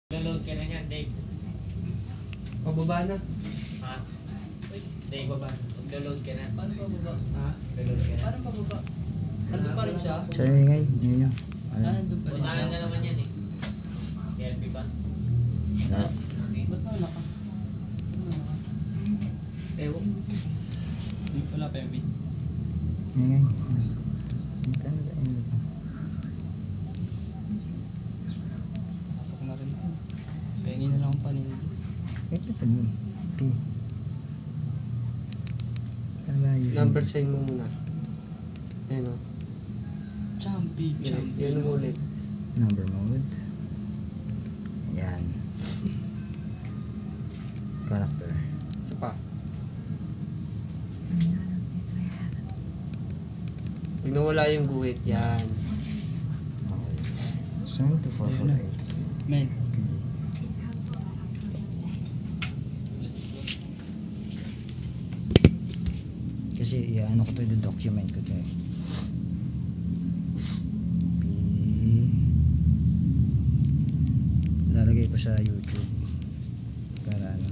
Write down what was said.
Load ka na yan, Dave. Pababa na. Ha? Dave, baba. Maglo-load ka na. Paano pababa? Ha? Maglo-load ka na. Paano pababa? Nandun pa rin siya? Sa ingay, yun yun. Nandun pa rin Puntahan siya. na naman yan eh. KLP pa. Na, Ba't wala ka? Ewan. Hindi pala permit. ingay. Ano ba yun? Pasok na rin ako. Pengi na lang ang panin. Ito pa dun. P. Ano ba yun? Number sign mo muna. Ayan o. Champi, champi. Yan mo ulit. Number mode. Ayan. Character. Isa pa. Pag nawala yung guhit, yan. Okay. Send to 448. Men. P. Kasi ano ko to, i-document ko to eh. P. Lalagay ko sa YouTube. Para ano.